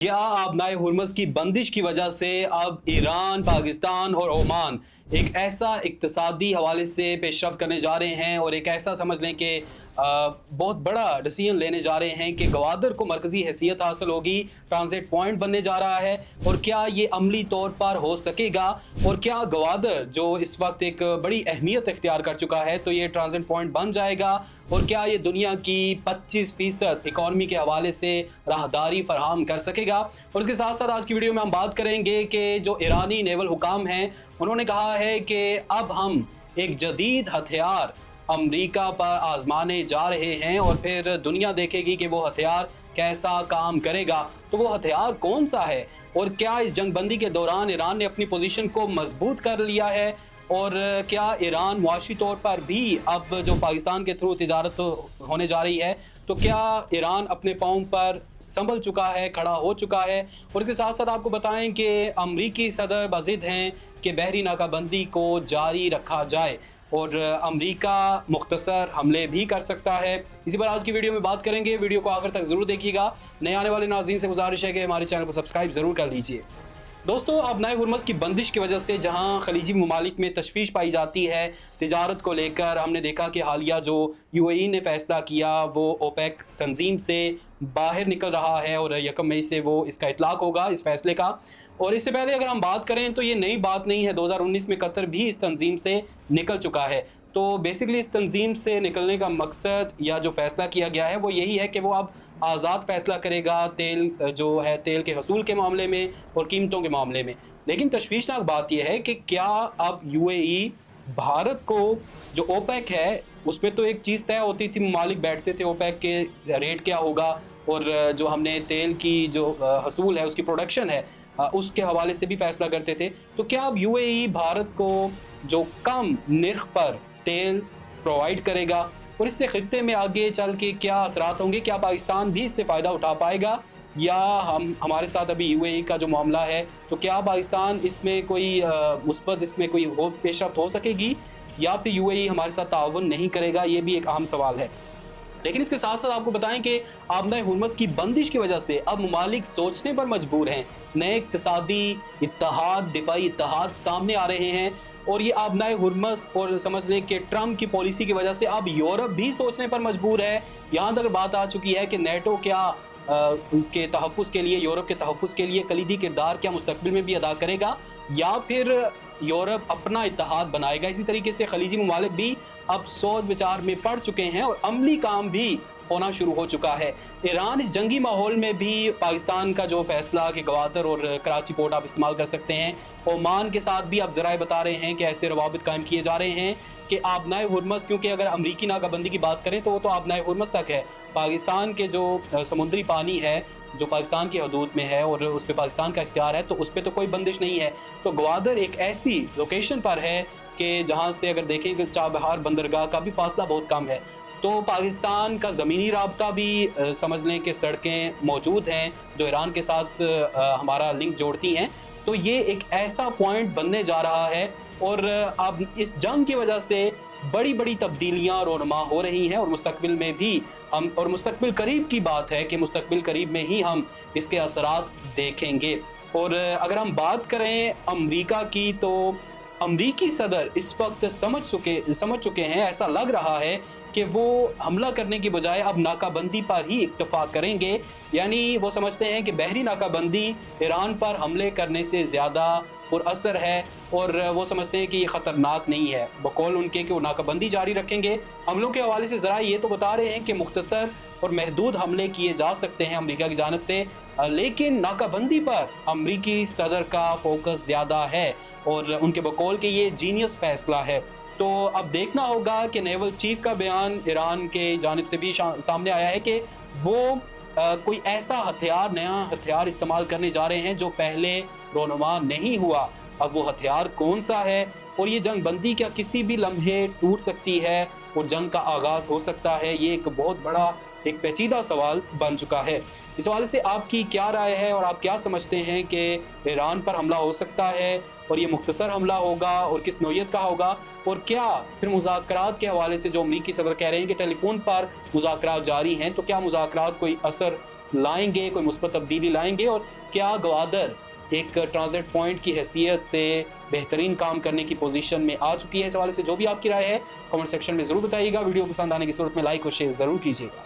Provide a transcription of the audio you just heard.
क्या आबनाए हुर्मुज़ की बंदिश की वजह से अब ईरान, पाकिस्तान और ओमान एक ऐसा इक्तसादी हवाले से पेशरफ्त करने जा रहे हैं और एक ऐसा समझ लें कि बहुत बड़ा डिसीजन लेने जा रहे हैं कि गवादर को मरकज़ी हैसियत हासिल होगी, ट्रांजिट पॉइंट बनने जा रहा है। और क्या ये अमली तौर पर हो सकेगा और क्या गवादर जो इस वक्त एक बड़ी अहमियत इख्तियार कर चुका है तो ये ट्रांजिट पॉइंट बन जाएगा और क्या ये दुनिया की 25% इकॉनमी के हवाले से राहदारी फराहम कर सकेगा। और उसके साथ साथ आज की वीडियो में हम बात करेंगे कि जो ईरानी नेवल हुकाम हैं उन्होंने कहा है कि अब हम एक जदीद हथियार अमेरिका पर आजमाने जा रहे हैं और फिर दुनिया देखेगी कि वो हथियार कैसा काम करेगा। तो वो हथियार कौन सा है और क्या इस जंगबंदी के दौरान ईरान ने अपनी पोजीशन को मजबूत कर लिया है और क्या ईरान मुआशी तौर पर भी अब जो पाकिस्तान के थ्रू तिजारत होने जा रही है तो क्या ईरान अपने पाँव पर संभल चुका है, खड़ा हो चुका है। और इसके साथ साथ आपको बताएं कि अमरीकी सदर बज़िद हैं कि बहरी नाकाबंदी को जारी रखा जाए और अमेरिका मुख्तसर हमले भी कर सकता है। इसी पर आज की वीडियो में बात करेंगे। वीडियो को आखिर तक ज़रूर देखिएगा। नए आने वाले नाज़रीन से गुजारिश है कि हमारे चैनल को सब्सक्राइब ज़रूर कर लीजिए। दोस्तों, आबनाए हुर्मुज़ की बंदिश की वजह से जहां खलीजी ममालिक में तशवीश पाई जाती है तिजारत को लेकर, हमने देखा कि हालिया जो यूएई ने फ़ैसला किया वो ओपेक तंजीम से बाहर निकल रहा है और 1 मई से वो इसका इतलाक़ होगा इस फ़ैसले का। और इससे पहले अगर हम बात करें तो ये नई बात नहीं है, 2019 में कतर भी इस तंजीम से निकल चुका है। तो बेसिकली इस तंजीम से निकलने का मकसद या जो फ़ैसला किया गया है वो यही है कि वो अब आज़ाद फ़ैसला करेगा तेल जो है तेल के हसूल के मामले में और कीमतों के मामले में। लेकिन तशवीशनाक बात यह है कि क्या अब यूएई भारत को जो ओपेक है उसमें तो एक चीज़ तय होती थी, ममालिक बैठते थे ओपेक के रेट क्या होगा और जो हमने तेल की जो हसूल है उसकी प्रोडक्शन है उसके हवाले से भी फैसला करते थे। तो क्या अब यूएई भारत को जो कम निर्ख पर तेल प्रोवाइड करेगा और इससे खित्ते में आगे चल के क्या असरात होंगे, क्या पाकिस्तान भी इससे फ़ायदा उठा पाएगा या हमारे साथ अभी यूएई का जो मामला है तो क्या पाकिस्तान इसमें कोई मुस्बत इसमें कोई पेशरफ्त हो सकेगी या फिर यूएई हमारे साथ ताउन नहीं करेगा, ये भी एक अहम सवाल है। लेकिन इसके साथ साथ आपको बताएं कि आबनाए हुर्मुज़ की बंदिश की वजह से अब ममालिक सोचने पर मजबूर हैं। नए इक्तिसादी इत्तेहाद, दिफाई इत्तेहाद सामने आ रहे हैं और ये आबनाए हुर्मुज़ और समझ लें कि ट्रम्प की पॉलिसी की वजह से अब यूरोप भी सोचने पर मजबूर है। यहाँ तक बात आ चुकी है कि नेटो क्या उसके तहफ़्फ़ुज़ के लिए, यूरोप के तहफ़्फ़ुज़ के लिए कलीदी किरदार क्या मुस्तक़बिल में भी अदा करेगा या फिर यूरोप अपना इत्तेहाद बनाएगा। इसी तरीके से खलीजी ममालिक भी अब सोच विचार में पड़ चुके हैं और अमली काम भी होना शुरू हो चुका है। ईरान इस जंगी माहौल में भी पाकिस्तान का जो फैसला कि गवादर और कराची पोर्ट आप इस्तेमाल कर सकते हैं, ओमान के साथ भी अब ज़राए बता रहे हैं कि ऐसे रवाबित कायम किए जा रहे हैं कि आबनाए हुर्मुज़, क्योंकि अगर अमरीकी नाकाबंदी की बात करें तो वो तो आबनाए हुर्मुज़ तक है। पाकिस्तान के जो समुद्री पानी है जो पाकिस्तान की हदूद में है और उस पर पाकिस्तान का इख्तियार है तो उस पर तो कोई बंदिश नहीं है। तो गवादर एक ऐसी लोकेशन पर है कि जहाँ से अगर देखें कि चाबहार बंदरगाह का भी फासला बहुत कम है। तो पाकिस्तान का ज़मीनी राब्ता भी समझ लें कि सड़कें मौजूद हैं जो ईरान के साथ हमारा लिंक जोड़ती हैं। तो ये एक ऐसा पॉइंट बनने जा रहा है और अब इस जंग की वजह से बड़ी बड़ी तब्दीलियाँ रोनमा हो रही हैं और मुस्तकबिल में भी हम, और मुस्तकबिल करीब की बात है कि मुस्तकबिल करीब में ही हम इसके असरात देखेंगे। और अगर हम बात करें अमरीका की तो अमरीकी सदर इस वक्त समझ चुके हैं, ऐसा लग रहा है कि वो हमला करने की बजाय अब नाकाबंदी पर ही इत्तफाक करेंगे। यानी वो समझते हैं कि बहरी नाकाबंदी ईरान पर हमले करने से ज़्यादा पुरअसर है और वो समझते हैं कि ये ख़तरनाक नहीं है। बकौल उनके कि वो नाकाबंदी जारी रखेंगे। हमलों के हवाले से ज़रा ये तो बता रहे हैं कि मुख्तसर और महदूद हमले किए जा सकते हैं अमेरिका की जानिब से, लेकिन नाकाबंदी पर अमरीकी सदर का फोकस ज़्यादा है और उनके बकौल के ये जीनियस फैसला है। तो अब देखना होगा कि नेवल चीफ का बयान ईरान के जानिब से भी सामने आया है कि वो कोई ऐसा हथियार, नया हथियार इस्तेमाल करने जा रहे हैं जो पहले रोनुमा नहीं हुआ। अब वो हथियार कौन सा है और ये जंग बंदी क्या किसी भी लम्हे टूट सकती है और जंग का आगाज़ हो सकता है, ये एक बहुत बड़ा एक पेचीदा सवाल बन चुका है। इस हवाले से आपकी क्या राय है और आप क्या समझते हैं कि ईरान पर हमला हो सकता है और ये मुख्तसर हमला होगा और किस नौयत का होगा और क्या फिर मुज़ाकरात के हवाले से जो अमरीकी सदर कह रहे हैं कि टेलीफोन पर मुज़ाकरात जारी हैं, तो क्या मुज़ाकरात कोई असर لائیں گے, کوئی مثبت تبدیلی لائیں گے, اور کیا گوادر ایک ٹرانزٹ پوائنٹ کی حیثیت سے بہترین کام کرنے کی پوزیشن میں آ چکی ہے. اس حوالے سے جو بھی آپ کی رائے ہے کمنٹ سیکشن میں ضرور بتائیے گا. ویڈیو پسند آنے کی صورت میں لائک اور شیئر ضرور کیجیے گا.